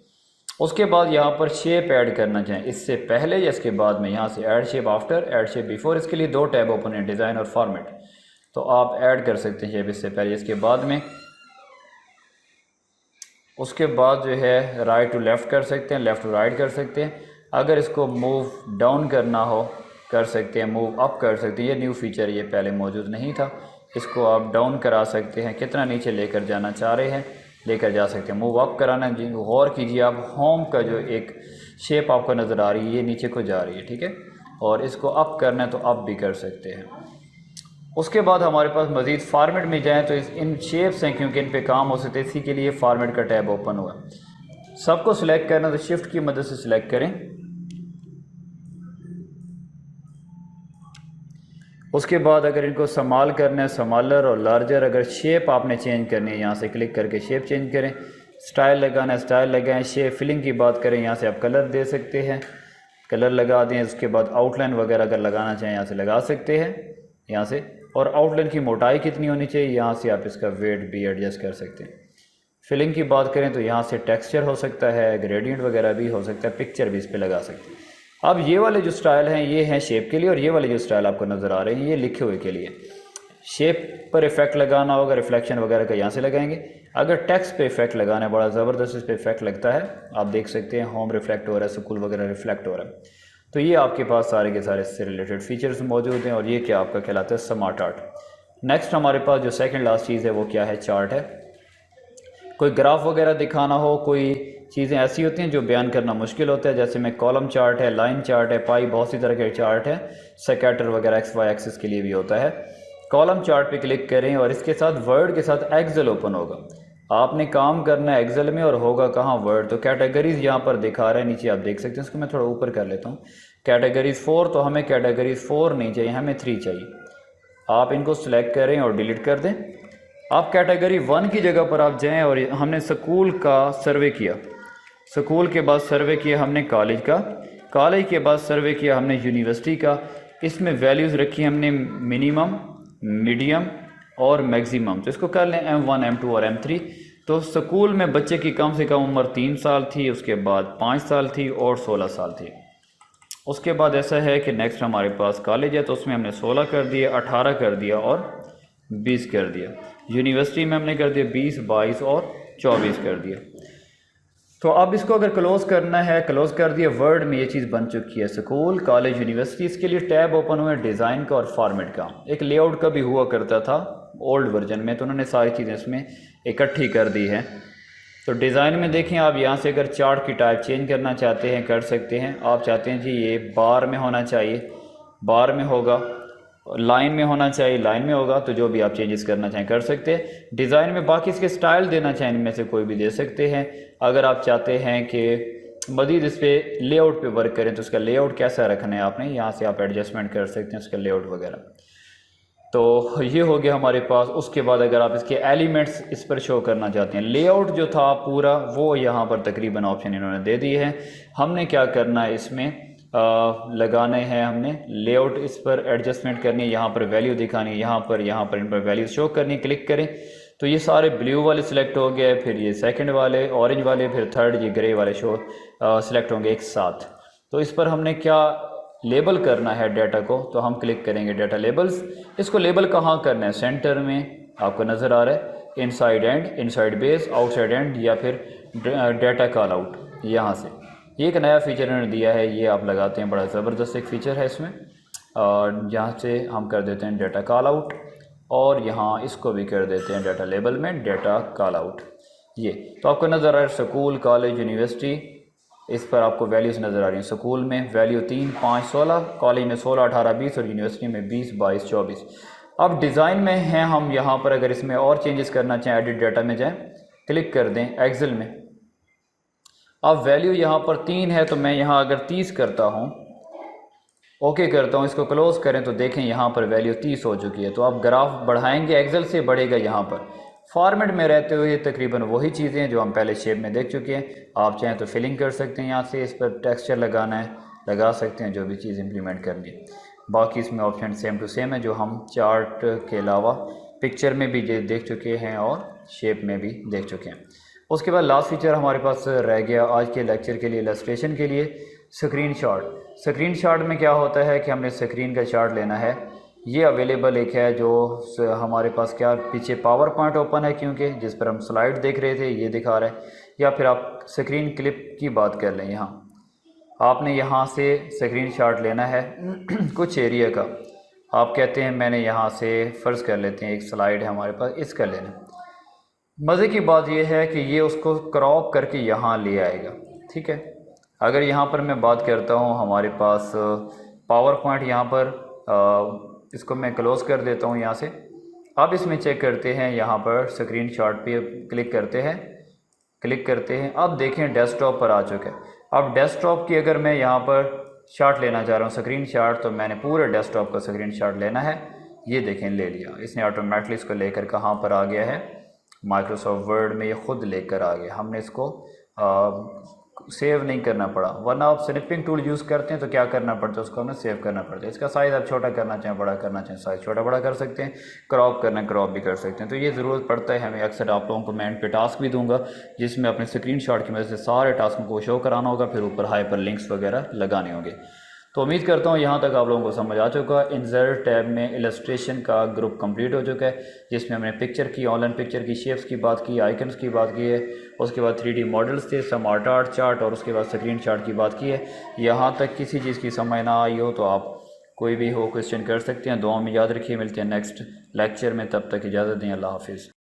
उसके बाद यहाँ पर शेप ऐड करना चाहें, इससे पहले या इसके बाद में, यहाँ से add shape after, add shape before. इसके लिए 2 टैब ओपन है, डिज़ाइन और फॉर्मेट। तो आप ऐड कर सकते हैं शेप इससे पहले, इसके बाद में। उसके बाद जो है राइट टू लेफ़्ट कर सकते हैं, लेफ़्ट टू राइट कर सकते हैं। अगर इसको मूव डाउन करना हो कर सकते हैं, मूव अप कर सकते हैं। ये न्यू फीचर, ये पहले मौजूद नहीं था। इसको आप डाउन करा सकते हैं, कितना नीचे लेकर जाना चाह रहे हैं लेकर जा सकते हैं। मूव अप कराना, गौर कीजिए आप, होम का जो एक शेप आपको नज़र आ रही है ये नीचे को जा रही है, ठीक है। और इसको अप करना है तो अप भी कर सकते हैं। उसके बाद हमारे पास मज़ीद फार्मेट में जाएँ तो इन शेप्स हैं, क्योंकि इन पे काम हो सकते हैं, इसी के लिए फार्मेट का टैब ओपन हुआ। सबको सिलेक्ट करना तो शिफ्ट की मदद से सिलेक्ट करें। उसके बाद अगर इनको संभाल करना है, स्मॉलर और लार्जर, अगर शेप आपने चेंज करनी है यहाँ से क्लिक करके शेप चेंज करें। स्टाइल लगाना है स्टाइल लगाएं। शेप फिलिंग की बात करें, यहाँ से आप कलर दे सकते हैं, कलर लगा दें। उसके बाद आउटलाइन वगैरह अगर लगाना चाहें यहाँ से लगा सकते हैं, यहाँ से। और आउटलाइन की मोटाई कितनी होनी चाहिए, यहाँ से आप इसका वेट भी एडजस्ट कर सकते हैं। फिलिंग की बात करें तो यहाँ से टेक्सचर हो सकता है, ग्रेडियंट वगैरह भी हो सकता है, पिक्चर भी इस पर लगा सकते हैं। अब ये वाले जो स्टाइल हैं ये हैं शेप के लिए, और ये वाले जो स्टाइल आपको नज़र आ रहे हैं ये लिखे हुए के लिए। शेप पर इफेक्ट लगाना होगा, रिफ्लेक्शन वगैरह का यहाँ से लगाएंगे। अगर टेक्स्ट पे इफेक्ट लगाना है, बड़ा ज़बरदस्त इस पर इफेक्ट लगता है, आप देख सकते हैं। होम रिफ्लेक्ट हो रहा है, स्कूल वगैरह रिफ्लेक्ट हो रहा है। तो ये आपके पास सारे के सारे इससे रिलेटेड फीचर्स मौजूद हैं और ये क्या आपका कहलाता है स्मार्ट आर्ट। नेक्स्ट हमारे पास जो सेकंड लास्ट चीज़ है वो क्या है, चार्ट है। कोई ग्राफ वगैरह दिखाना हो, कोई चीज़ें ऐसी होती हैं जो बयान करना मुश्किल होता है, जैसे में कॉलम चार्ट है, लाइन चार्ट है, पाई, बहुत सी तरह के चार्ट है, स्कैटर वगैरह एक्स वाई एक्सिस के लिए भी होता है। कॉलम चार्ट पे क्लिक करें और इसके साथ वर्ड के साथ एक्सेल ओपन होगा। आपने काम करना है एक्सेल में और होगा कहाँ, वर्ड। तो कैटेगरीज यहाँ पर दिखा रहा है नीचे, आप देख सकते हैं। इसको मैं थोड़ा ऊपर कर लेता हूँ। कैटेगरीज 4, तो हमें कैटेगरीज 4 नहीं चाहिए, हमें 3 चाहिए। आप इनको सिलेक्ट करें और डिलीट कर दें। आप कैटेगरी 1 की जगह पर आप जाएं और हमने स्कूल का सर्वे किया, स्कूल के बाद सर्वे किया हमने कॉलेज का, कॉलेज के बाद सर्वे किया हमने यूनिवर्सिटी का। इसमें वैल्यूज़ रखी हमने मिनिमम, मीडियम और मैक्सिमम। तो इसको कर लें M1, M2 और M3। तो स्कूल में बच्चे की कम से कम उम्र 3 साल थी, उसके बाद 5 साल थी और 16 साल थी। उसके बाद ऐसा है कि नेक्स्ट हमारे पास कॉलेज है, तो उसमें हमने 16 कर दिया, 18 कर दिया और 20 कर दिया। यूनिवर्सिटी में हमने कर दिया 20, 22 और 24 कर दिया। तो अब इसको अगर क्लोज़ करना है, क्लोज़ कर दिया। वर्ड में ये चीज़ बन चुकी है, स्कूल, कॉलेज, यूनिवर्सिटी। इसके लिए टैब ओपन हुए डिज़ाइन का और फॉर्मेट का। एक लेआउट का भी हुआ करता था ओल्ड वर्जन में, तो उन्होंने सारी चीज़ें इसमें इकट्ठी कर दी हैं। तो डिज़ाइन में देखें आप, यहाँ से अगर चार्ट की टाइप चेंज करना चाहते हैं कर सकते हैं। आप चाहते हैं जी ये बार में होना चाहिए, बार में होगा, लाइन में होना चाहिए, लाइन में होगा। तो जो भी आप चेंजेस करना चाहें कर सकते हैं। डिज़ाइन में बाकी इसके स्टाइल देना चाहें, इनमें से कोई भी दे सकते हैं। अगर आप चाहते हैं कि मज़ीद इस पर लेआउट पे वर्क करें तो उसका लेआउट कैसा रखना है आपने, यहाँ से आप एडजस्टमेंट कर सकते हैं उसका लेआउट वगैरह। तो ये हो गया हमारे पास। उसके बाद अगर आप इसके एलिमेंट्स इस पर शो करना चाहते हैं, लेआउट जो था पूरा वो यहाँ पर तकरीबन ऑप्शन इन्होंने दे दिए हैं। हमने क्या करना है, इसमें लगाने हैं हमने लेआउट, इस पर एडजस्टमेंट करनी है, यहाँ पर वैल्यू दिखानी है, यहाँ पर इन पर वैल्यू शो करनी। क्लिक करें तो ये सारे ब्लू वाले सिलेक्ट हो गए, फिर ये सेकंड वाले ऑरेंज वाले, फिर थर्ड ये ग्रे वाले शो सिलेक्ट होंगे एक साथ। तो इस पर हमने क्या लेबल करना है डाटा को, तो हम क्लिक करेंगे डाटा लेबल्स। इसको लेबल कहाँ करना है, सेंटर में आपको नज़र आ रहा है, inside and, inside base, outside and, या फिर डाटा कॉल आउट। यहाँ से ये एक नया फीचर इन्होंने दिया है, ये आप लगाते हैं, बड़ा ज़बरदस्त एक फ़ीचर है इसमें। और यहाँ से हम कर देते हैं डाटा कॉल आउट, और यहाँ इसको भी कर देते हैं डाटा लेबल में डाटा कॉल आउट। ये तो आपको नज़र आ रहा है स्कूल, कॉलेज, यूनिवर्सिटी, इस पर आपको वैल्यूज़ नज़र आ रही हैं। स्कूल में वैल्यू 3, 5, 16, कॉलेज में 16, 18, 20 और यूनिवर्सिटी में 20, 22, 24। अब डिज़ाइन में हैं हम, यहाँ पर अगर इसमें और चेंजेस करना चाहें एडिट डाटा में जाएं, क्लिक कर दें एक्सेल में। अब वैल्यू यहाँ पर 3 है, तो मैं यहाँ अगर 30 करता हूँ, ओके करता हूँ, इसको क्लोज़ करें तो देखें यहाँ पर वैल्यू 30 हो चुकी है। तो आप ग्राफ बढ़ाएंगे एक्सेल से बढ़ेगा। यहाँ पर फॉर्मेट में रहते हुए तकरीबन वही चीज़ें हैं जो हम पहले शेप में देख चुके हैं। आप चाहें तो फिलिंग कर सकते हैं, यहाँ से इस पर टेक्सचर लगाना है लगा सकते हैं, जो भी चीज़ इंप्लीमेंट करनी है। बाकी इसमें ऑप्शन सेम टू सेम है जो हम चार्ट के अलावा पिक्चर में भी देख चुके हैं और शेप में भी देख चुके हैं। उसके बाद लास्ट फीचर हमारे पास रह गया आज के लेक्चर के लिए, इलस्ट्रेशन के लिए, स्क्रीनशॉट। स्क्रीनशॉट में क्या होता है कि हमने स्क्रीन का चार्ट लेना है। ये अवेलेबल एक है जो हमारे पास क्या पीछे पावर पॉइंट ओपन है, क्योंकि जिस पर हम स्लाइड देख रहे थे ये दिखा रहा है। या फिर आप स्क्रीन क्लिप की बात कर लें, यहाँ आपने यहाँ से स्क्रीनशॉट लेना है कुछ एरिया का। आप कहते हैं मैंने यहाँ से फ़र्ज़ कर लेते हैं एक स्लाइड है हमारे पास, इसका लेना। मज़े की बात यह है कि ये उसको क्रॉप करके यहाँ ले आएगा, ठीक है। अगर यहाँ पर मैं बात करता हूँ, हमारे पास पावर पॉइंट यहाँ पर इसको मैं क्लोज़ कर देता हूँ यहाँ से। अब इसमें चेक करते हैं, यहाँ पर स्क्रीनशॉट पे क्लिक करते हैं। अब देखें डेस्कटॉप पर आ चुका है। अब डेस्कटॉप की अगर मैं यहाँ पर शॉट लेना चाह रहा हूँ स्क्रीनशॉट, तो मैंने पूरे डेस्कटॉप का स्क्रीनशॉट लेना है। ये देखें ले लिया इसने ऑटोमेटिकली। इसको लेकर कहाँ पर आ गया है, माइक्रोसॉफ्ट वर्ड में ये खुद लेकर आ गया। हमने इसको सेव नहीं करना पड़ा, वरना आप स्निपिंग टूल यूज़ करते हैं तो क्या करना पड़ता है, उसको हमें सेव करना पड़ता है। इसका साइज़ आप छोटा करना चाहें बड़ा करना चाहें, साइज़ छोटा बड़ा कर सकते हैं, क्रॉप करना क्रॉप भी कर सकते हैं। तो ये ज़रूरत पड़ता है हमें। अक्सर आप लोगों को मैं एंड पे टास्क भी दूंगा जिसमें अपने स्क्रीनशॉट की मदद से सारे टास्कों को शो कराना होगा, फिर ऊपर हाइपर लिंक्स वगैरह लगाने होंगे। तो उम्मीद करता हूँ यहाँ तक आप लोगों को समझ आ चुका है। इंसर्ट टैब में इलस्ट्रेशन का ग्रुप कंप्लीट हो चुका है, जिसमें हमने पिक्चर की, ऑनलाइन पिक्चर की शेप्स की बात की, आइकन्स की बात की है, उसके बाद 3D मॉडल्स थे, स्मार्ट आर्ट चार्ट और उसके बाद स्क्रीन चार्ट की बात की है। यहाँ तक किसी चीज़ की समझ ना आई हो तो आप कोई भी हो क्वेश्चन कर सकते हैं। दुआ में याद रखिए, मिलते हैं नेक्स्ट लेक्चर में, तब तक इजाज़त दें, अल्लाह हाफिज़।